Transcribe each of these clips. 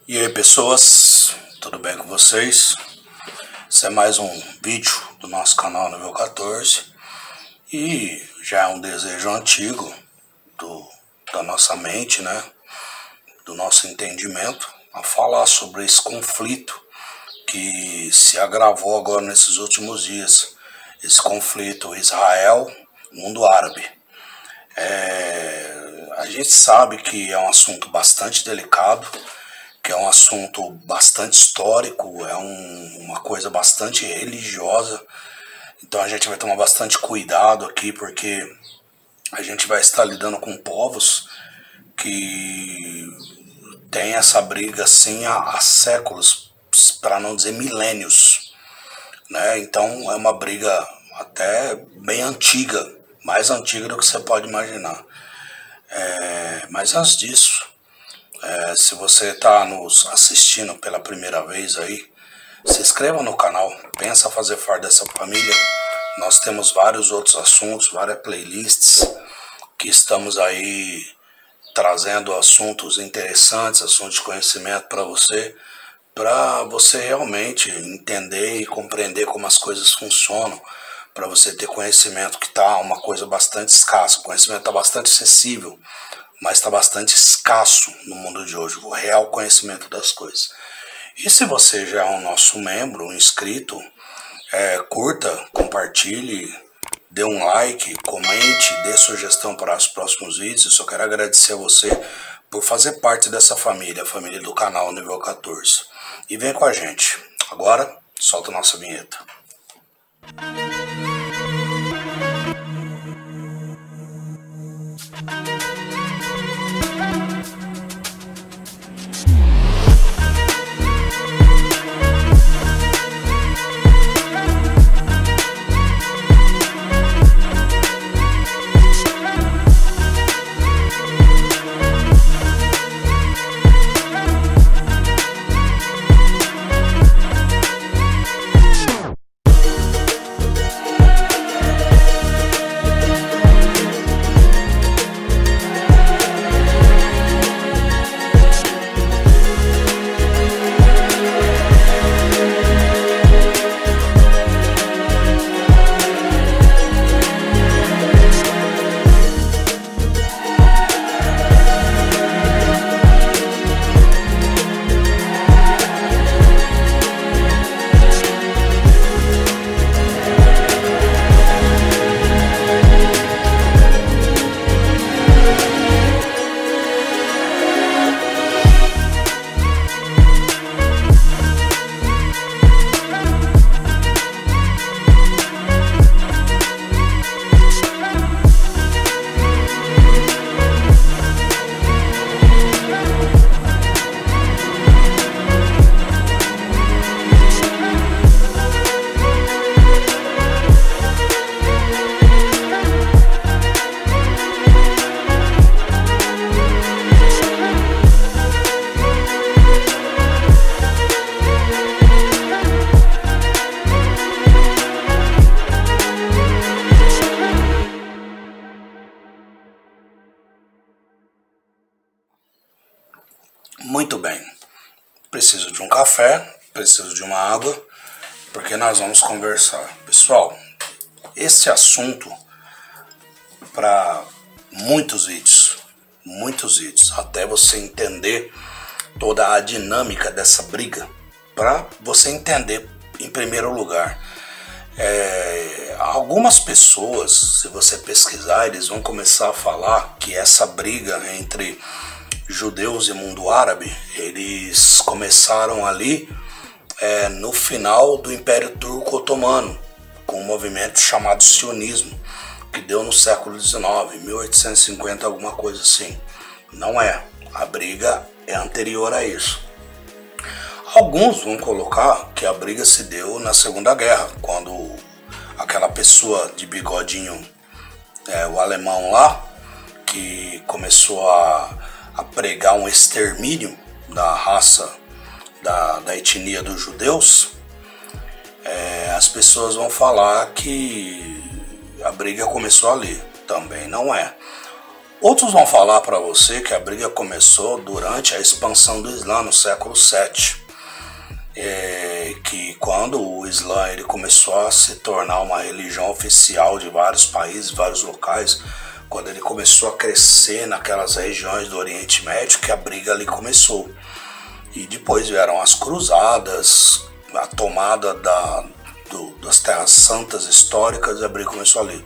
E aí pessoas, tudo bem com vocês? Esse é mais um vídeo do nosso canal Nível 14 e já é um desejo antigo da nossa mente, né? Do nosso entendimento, a falar sobre esse conflito que se agravou agora nesses últimos dias. Esse conflito Israel-mundo árabe. A gente sabe que é um assunto bastante delicado, que é um assunto bastante histórico, é uma coisa bastante religiosa. Então a gente vai tomar bastante cuidado aqui, porque a gente vai estar lidando com povos que tem essa briga assim há séculos, para não dizer milênios, né? Então é uma briga até bem antiga, mais antiga do que você pode imaginar. Mas antes disso, se você está nos assistindo pela primeira vez aí, se inscreva no canal, pensa fazer parte dessa família. Nós temos vários outros assuntos, várias playlists que estamos aí trazendo assuntos interessantes, assuntos de conhecimento para você realmente entender e compreender como as coisas funcionam, para você ter conhecimento, que está uma coisa bastante escassa. O conhecimento está bastante acessível, mas está bastante escasso no mundo de hoje, o real conhecimento das coisas. E se você já é um nosso membro, um inscrito, curta, compartilhe, dê um like, comente, dê sugestão para os próximos vídeos. Eu só quero agradecer a você por fazer parte dessa família, a família do canal Nível 14. E vem com a gente. Agora, solta a nossa vinheta. Muito bem, preciso de um café, preciso de uma água, porque nós vamos conversar. Pessoal, esse assunto para muitos vídeos, até você entender toda a dinâmica dessa briga, para você entender em primeiro lugar. Algumas pessoas, se você pesquisar, eles vão começar a falar que essa briga entre judeus e mundo árabe, eles começaram ali no final do Império Turco Otomano, com um movimento chamado sionismo, que deu no século XIX, 1850, alguma coisa assim. Não é, a briga é anterior a isso. Alguns vão colocar que a briga se deu na Segunda Guerra, quando aquela pessoa de bigodinho, o alemão lá, que começou a pregar um extermínio da raça, da etnia dos judeus, as pessoas vão falar que a briga começou ali. Também não é. Outros vão falar para você que a briga começou durante a expansão do Islã no século VII, que quando o Islã ele começou a se tornar uma religião oficial de vários países, vários locais, quando ele começou a crescer naquelas regiões do Oriente Médio, que a briga ali começou. E depois vieram as cruzadas, a tomada das terras santas históricas, e a briga começou ali.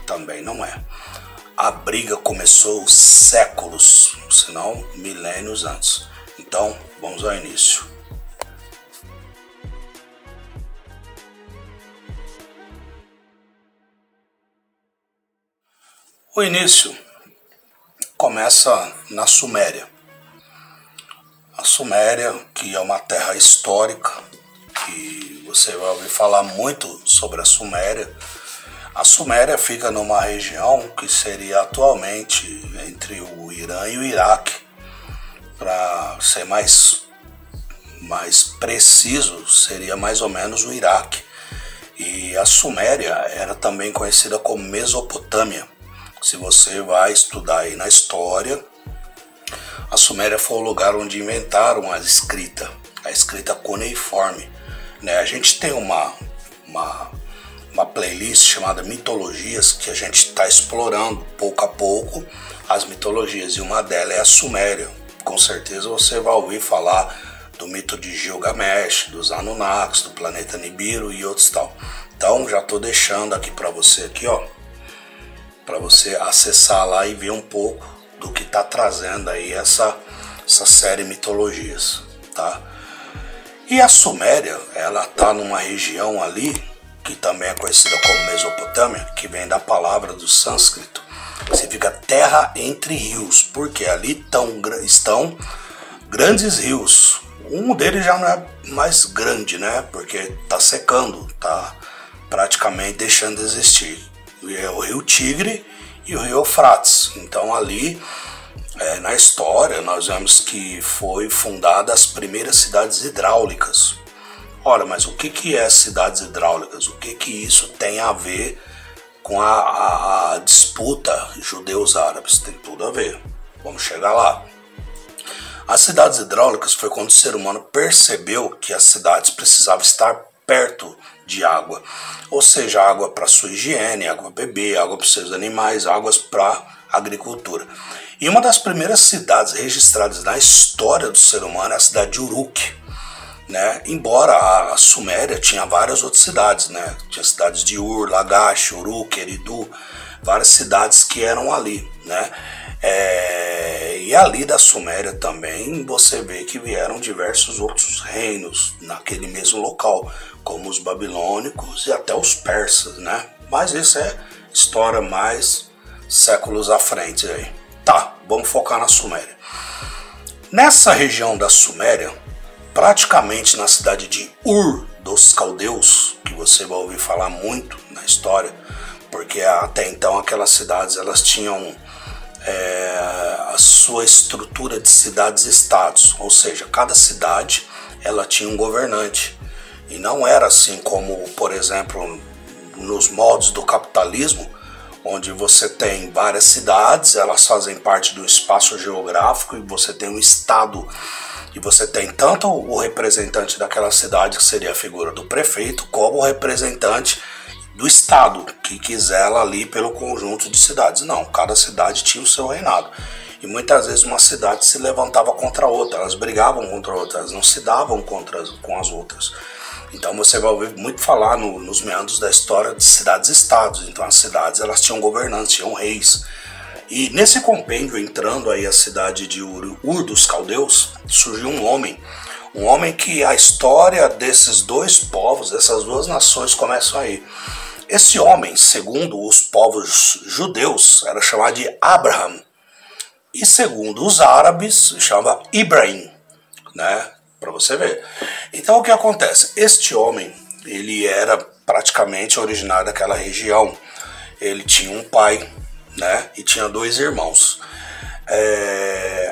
Também não é. A briga começou séculos, se não milênios antes. Então, vamos ao início. O início começa na Suméria. A Suméria, que é uma terra histórica, que você vai ouvir falar muito sobre a Suméria. A Suméria fica numa região que seria atualmente entre o Irã e o Iraque. Para ser mais preciso, seria mais ou menos o Iraque. E a Suméria era também conhecida como Mesopotâmia. Se você vai estudar aí na história, a Suméria foi o lugar onde inventaram a escrita cuneiforme. A gente tem uma playlist chamada Mitologias, que a gente está explorando pouco a pouco as mitologias, e uma delas é a Suméria. Com certeza você vai ouvir falar do mito de Gilgamesh, dos Anunnakis, do planeta Nibiru e outros tal. Então já estou deixando aqui para você aqui, ó, para você acessar lá e ver um pouco do que está trazendo aí essa série Mitologias, tá? E a Suméria, ela está numa região ali que também é conhecida como Mesopotâmia, que vem da palavra do sânscrito, significa terra entre rios, porque ali estão grandes rios. Um deles já não é mais grande, né? Porque está secando, está praticamente deixando de existir. É o rio Tigre e o rio Eufrates. Então ali, na história, nós vemos que foi fundada as primeiras cidades hidráulicas. Ora, mas o que é cidades hidráulicas? O que isso tem a ver com a disputa judeus-árabes? Tem tudo a ver. Vamos chegar lá. As cidades hidráulicas foi quando o ser humano percebeu que as cidades precisavam estar perto de água. Ou seja, água para sua higiene, água para beber, água para os seus animais, águas para agricultura. E uma das primeiras cidades registradas na história do ser humano é a cidade de Uruk. Embora a Suméria tinha várias outras cidades, tinha cidades de Ur, Lagash, Uruk, Eridu, várias cidades que eram ali, e ali da Suméria também você vê que vieram diversos outros reinos naquele mesmo local, como os babilônicos e até os persas, Mas isso é história mais séculos à frente aí. Tá, vamos focar na Suméria. Nessa região da Suméria, praticamente na cidade de Ur dos Caldeus, que você vai ouvir falar muito na história, porque até então aquelas cidades elas tinham a sua estrutura de cidades-estados, ou seja, cada cidade ela tinha um governante, e não era assim como, por exemplo, nos moldes do capitalismo, onde você tem várias cidades, elas fazem parte do espaço geográfico, e você tem um estado. E você tem tanto o representante daquela cidade, que seria a figura do prefeito, como o representante do estado, que quiser ela ali pelo conjunto de cidades. Não, cada cidade tinha o seu reinado. E muitas vezes uma cidade se levantava contra a outra, elas brigavam contra a outra, elas não se davam com as outras. Então você vai ouvir muito falar nos meandros da história de cidades-estados. Então as cidades elas tinham governantes, tinham reis. E nesse compêndio, entrando aí a cidade de Ur dos Caldeus, surgiu um homem que a história desses dois povos, dessas duas nações começam aí. Esse homem, segundo os povos judeus, era chamado de Abraham, e segundo os árabes, chama Ibrahim, para você ver. Então o que acontece? Este homem, ele era praticamente originário daquela região. Ele tinha um pai, e tinha dois irmãos.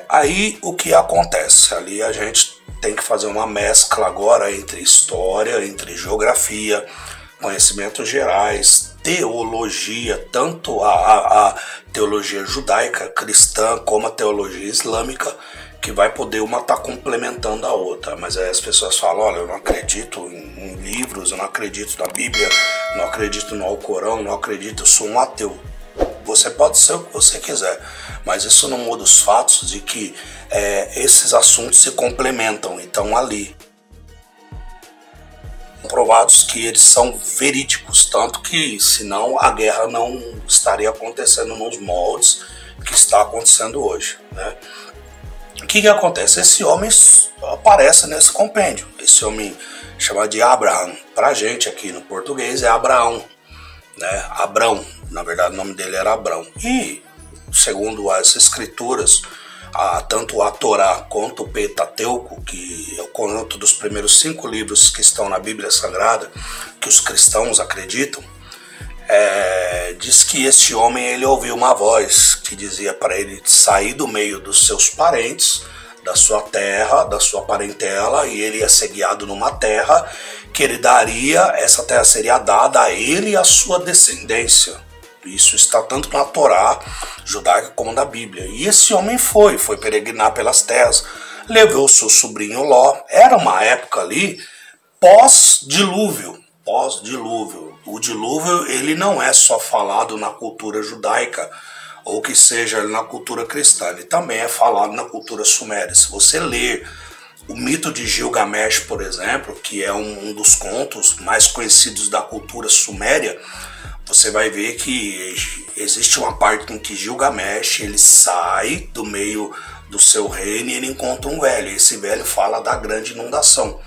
Aí o que acontece? Ali a gente tem que fazer uma mescla agora entre história, entre geografia, conhecimentos gerais, teologia, tanto a teologia judaica, cristã, como a teologia islâmica, que vai poder uma estar complementando a outra. Mas aí as pessoas falam, olha, eu não acredito em livros, eu não acredito na Bíblia, não acredito no Alcorão, não acredito, eu sou um ateu. Você pode ser o que você quiser, mas isso não muda os fatos de que esses assuntos se complementam e estão ali. Provados que eles são verídicos, tanto que senão a guerra não estaria acontecendo nos moldes que está acontecendo hoje, né? O que acontece? Esse homem aparece nesse compêndio, esse homem chamado de Abraham, pra gente aqui no português é Abraão, né? Abrão, na verdade o nome dele era Abrão. E segundo as escrituras, tanto a Torá quanto o Pentateuco, que é o conjunto dos primeiros 5 livros que estão na Bíblia Sagrada, que os cristãos acreditam, diz que este homem ele ouviu uma voz que dizia para ele sair do meio dos seus parentes, da sua terra, da sua parentela, e ele ia ser guiado numa terra que ele daria, essa terra seria dada a ele e a sua descendência. Isso está tanto na Torá judaica como na Bíblia. E esse homem foi peregrinar pelas terras, levou seu sobrinho Ló. Era uma época ali pós-dilúvio. O dilúvio ele não é só falado na cultura judaica, ou que seja na cultura cristã, ele também é falado na cultura suméria. Se você ler o mito de Gilgamesh, por exemplo, que é um dos contos mais conhecidos da cultura suméria, você vai ver que existe uma parte em que Gilgamesh ele sai do meio do seu reino e ele encontra um velho. Esse velho fala da grande inundação.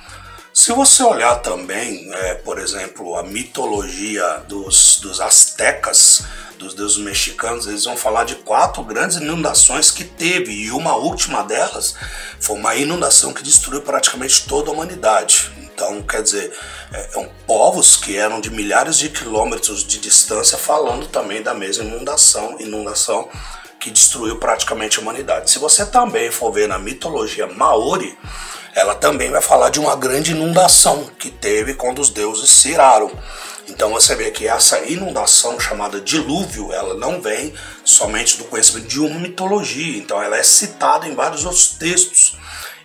Se você olhar também, por exemplo, a mitologia dos astecas, dos deuses mexicanos, eles vão falar de 4 grandes inundações que teve, e uma última delas foi uma inundação que destruiu praticamente toda a humanidade. Então, quer dizer, povos que eram de milhares de quilômetros de distância falando também da mesma inundação que destruiu praticamente a humanidade. Se você também for ver na mitologia maori, ela também vai falar de uma grande inundação que teve quando os deuses se iraram. Então você vê que essa inundação chamada dilúvio, ela não vem somente do conhecimento de uma mitologia, então ela é citada em vários outros textos,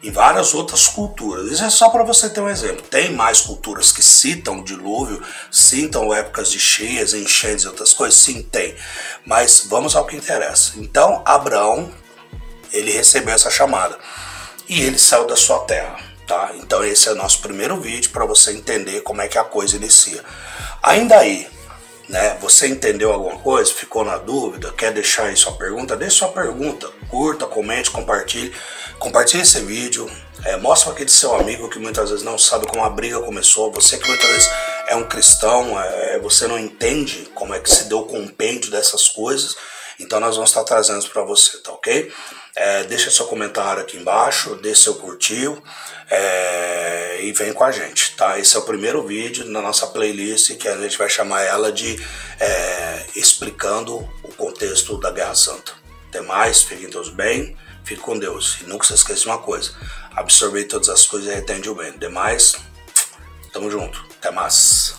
em várias outras culturas. Isso é só para você ter um exemplo. Tem mais culturas que citam o dilúvio, citam épocas de cheias, enchentes e outras coisas? Sim, tem. Mas vamos ao que interessa. Então Abraão, ele recebeu essa chamada e ele saiu da sua terra, tá? Então esse é o nosso primeiro vídeo para você entender como é que a coisa inicia. Ainda aí, né? Você entendeu alguma coisa? Ficou na dúvida? Quer deixar aí sua pergunta? Deixe sua pergunta. Curta, comente, compartilhe. Compartilhe esse vídeo. Mostra para aquele seu amigo que muitas vezes não sabe como a briga começou. Você que muitas vezes é um cristão, você não entende como é que se deu o compêndio dessas coisas. Então nós vamos estar trazendo para você, tá ok? Deixa seu comentário aqui embaixo, deixa seu curtir e vem com a gente, tá? Esse é o primeiro vídeo na nossa playlist que a gente vai chamar ela de Explicando o Contexto da Guerra Santa. Até mais, fiquem todos bem, fique com Deus. E nunca se esqueça de uma coisa, absorver todas as coisas e retende o bem. Demais, tamo junto, até mais.